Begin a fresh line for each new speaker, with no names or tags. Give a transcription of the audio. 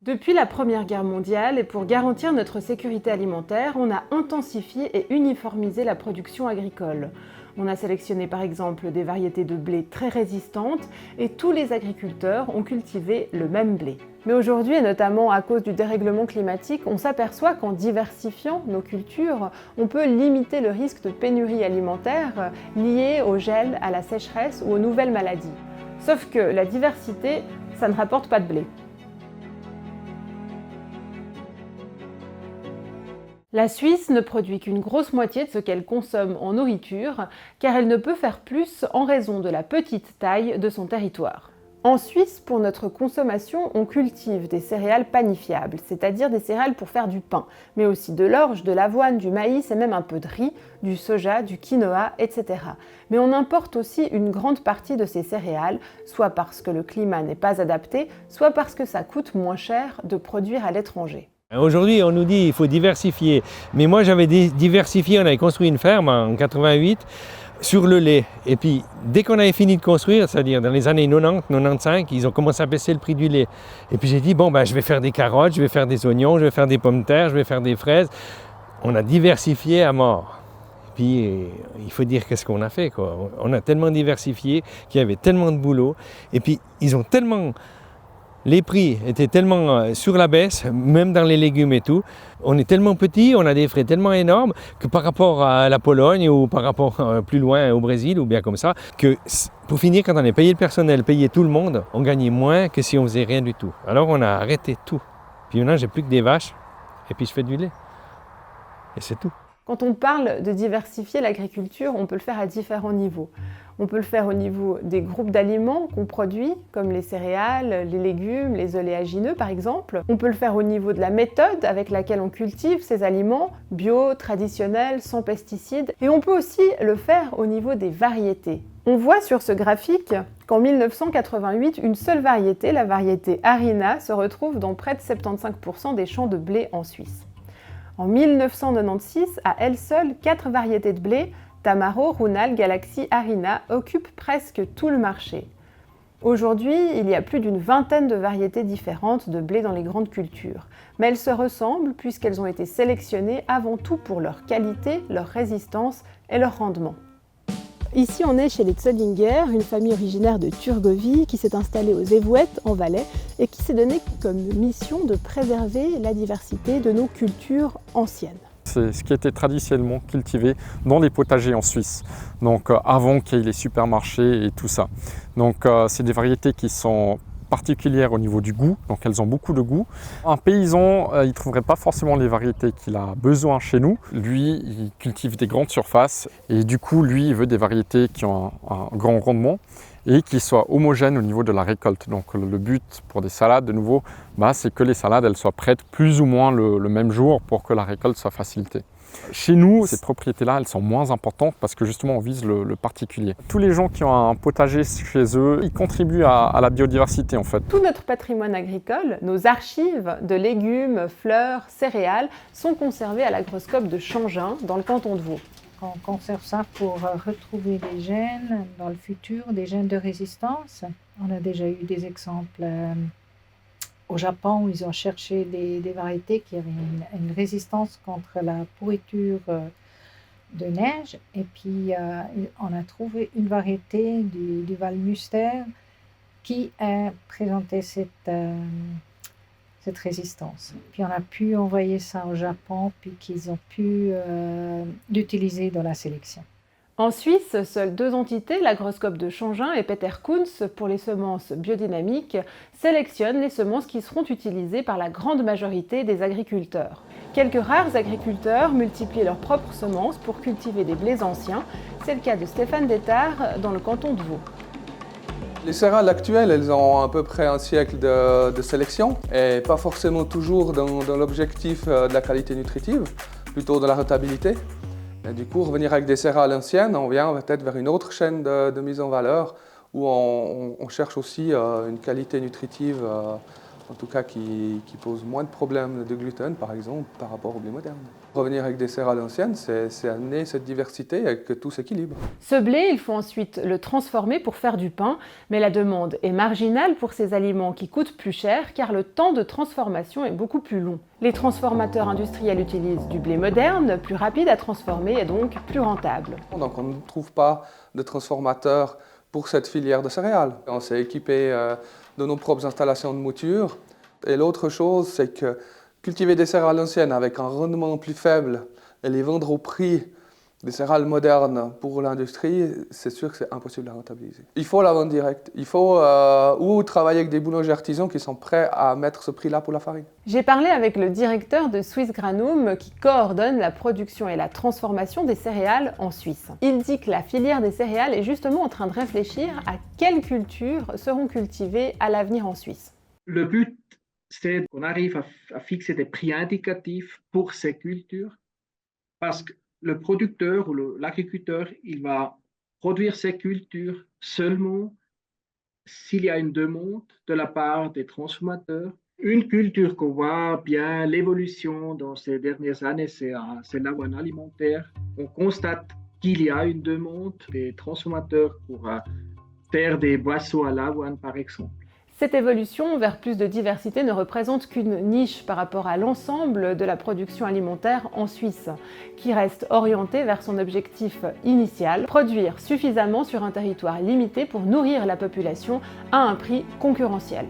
Depuis la Première Guerre mondiale et pour garantir notre sécurité alimentaire, on a intensifié et uniformisé la production agricole. On a sélectionné par exemple des variétés de blé très résistantes et tous les agriculteurs ont cultivé le même blé. Mais aujourd'hui, et notamment à cause du dérèglement climatique, on s'aperçoit qu'en diversifiant nos cultures, on peut limiter le risque de pénurie alimentaire lié au gel, à la sécheresse ou aux nouvelles maladies. Sauf que la diversité, ça ne rapporte pas de blé. La Suisse ne produit qu'une grosse moitié de ce qu'elle consomme en nourriture, car elle ne peut faire plus en raison de la petite taille de son territoire. En Suisse, pour notre consommation, on cultive des céréales panifiables, c'est-à-dire des céréales pour faire du pain, mais aussi de l'orge, de l'avoine, du maïs et même un peu de riz, du soja, du quinoa, etc. Mais on importe aussi une grande partie de ces céréales, soit parce que le climat n'est pas adapté, soit parce que ça coûte moins cher de produire à l'étranger.
Aujourd'hui, on nous dit qu'il faut diversifier. Mais moi, j'avais diversifié, on avait construit une ferme en 88 sur le lait. Et puis, dès qu'on avait fini de construire, c'est-à-dire dans les années 90, 95, ils ont commencé à baisser le prix du lait. Et puis j'ai dit, bon, je vais faire des carottes, je vais faire des oignons, je vais faire des pommes de terre, je vais faire des fraises. On a diversifié à mort. Et puis, il faut dire qu'est-ce qu'on a fait, quoi. On a tellement diversifié qu'il y avait tellement de boulot. Et puis, les prix étaient tellement sur la baisse, même dans les légumes et tout. On est tellement petit, on a des frais tellement énormes que par rapport à la Pologne ou par rapport plus loin au Brésil ou bien comme ça, que pour finir, quand on est payé le personnel, payé tout le monde, on gagnait moins que si on faisait rien du tout. Alors on a arrêté tout. Puis maintenant, j'ai plus que des vaches et puis je fais du lait. Et c'est tout.
Quand on parle de diversifier l'agriculture, on peut le faire à différents niveaux. On peut le faire au niveau des groupes d'aliments qu'on produit, comme les céréales, les légumes, les oléagineux par exemple. On peut le faire au niveau de la méthode avec laquelle on cultive ces aliments, bio, traditionnels, sans pesticides. Et on peut aussi le faire au niveau des variétés. On voit sur ce graphique qu'en 1988, une seule variété, la variété Harina, se retrouve dans près de 75% des champs de blé en Suisse. En 1996, à elle seule, 4 variétés de blé, Tamaro, Runal, Galaxy, Harina, occupent presque tout le marché. Aujourd'hui, il y a plus d'une vingtaine de variétés différentes de blé dans les grandes cultures. Mais elles se ressemblent puisqu'elles ont été sélectionnées avant tout pour leur qualité, leur résistance et leur rendement. Ici, on est chez les Zollinger, une famille originaire de Turgovie qui s'est installée aux Évouettes, en Valais, et qui s'est donné comme mission de préserver la diversité de nos cultures anciennes.
C'est ce qui était traditionnellement cultivé dans les potagers en Suisse, donc avant qu'il y ait les supermarchés et tout ça. Donc c'est des variétés qui sont particulières au niveau du goût, donc elles ont beaucoup de goût. Un paysan, il ne trouverait pas forcément les variétés qu'il a besoin chez nous. Lui, il cultive des grandes surfaces et du coup, lui, il veut des variétés qui ont un grand rendement et qui soient homogènes au niveau de la récolte. Donc le but pour des salades, de nouveau, c'est que les salades elles soient prêtes plus ou moins le même jour pour que la récolte soit facilitée. Chez nous, ces propriétés-là, elles sont moins importantes parce que justement, on vise le particulier. Tous les gens qui ont un potager chez eux, ils contribuent à la biodiversité en fait.
Tout notre patrimoine agricole, nos archives de légumes, fleurs, céréales, sont conservées à l'agroscope de Changin, dans le canton de Vaud.
On conserve ça pour retrouver des gènes dans le futur, des gènes de résistance. On a déjà eu des exemples au Japon où ils ont cherché des variétés qui avaient une résistance contre la pourriture de neige. Et puis, on a trouvé une variété du Val-Muster qui présentait cette résistance. Puis on a pu envoyer ça au Japon, puis qu'ils ont pu l'utiliser dans la sélection.
En Suisse, seules 2 entités, l'agroscope de Changin et Peter Kunz, pour les semences biodynamiques, sélectionnent les semences qui seront utilisées par la grande majorité des agriculteurs. Quelques rares agriculteurs multiplient leurs propres semences pour cultiver des blés anciens. C'est le cas de Stéphane Détard dans le canton de Vaud.
Les céréales actuelles, elles ont à peu près un siècle de sélection et pas forcément toujours dans l'objectif de la qualité nutritive, plutôt de la rentabilité. Et du coup, revenir avec des céréales anciennes, on vient peut-être vers une autre chaîne de mise en valeur où on cherche aussi une qualité nutritive en tout cas qui pose moins de problèmes de gluten par exemple par rapport au blé moderne. Revenir avec des céréales anciennes, c'est amener cette diversité et que tout s'équilibre.
Ce blé, il faut ensuite le transformer pour faire du pain, mais la demande est marginale pour ces aliments qui coûtent plus cher car le temps de transformation est beaucoup plus long. Les transformateurs industriels utilisent du blé moderne, plus rapide à transformer et donc plus rentable.
Donc on ne trouve pas de transformateur pour cette filière de céréales. On s'est équipé de nos propres installations de mouture. Et l'autre chose, c'est que cultiver des céréales anciennes avec un rendement plus faible et les vendre au prix des céréales modernes pour l'industrie, c'est sûr que c'est impossible à rentabiliser. Il faut la vente directe. Il faut ou travailler avec des boulangers artisans qui sont prêts à mettre ce prix-là pour la farine.
J'ai parlé avec le directeur de Swiss Granum qui coordonne la production et la transformation des céréales en Suisse. Il dit que la filière des céréales est justement en train de réfléchir à quelles cultures seront cultivées à l'avenir en Suisse.
Le but, c'est qu'on arrive à fixer des prix indicatifs pour ces cultures parce que le producteur ou l'agriculteur, il va produire ces cultures seulement s'il y a une demande de la part des transformateurs. Une culture qu'on voit bien l'évolution dans ces dernières années, c'est l'avoine alimentaire. On constate qu'il y a une demande des transformateurs pour faire des boissons à l'avoine, par exemple.
Cette évolution vers plus de diversité ne représente qu'une niche par rapport à l'ensemble de la production alimentaire en Suisse, qui reste orientée vers son objectif initial, produire suffisamment sur un territoire limité pour nourrir la population à un prix concurrentiel.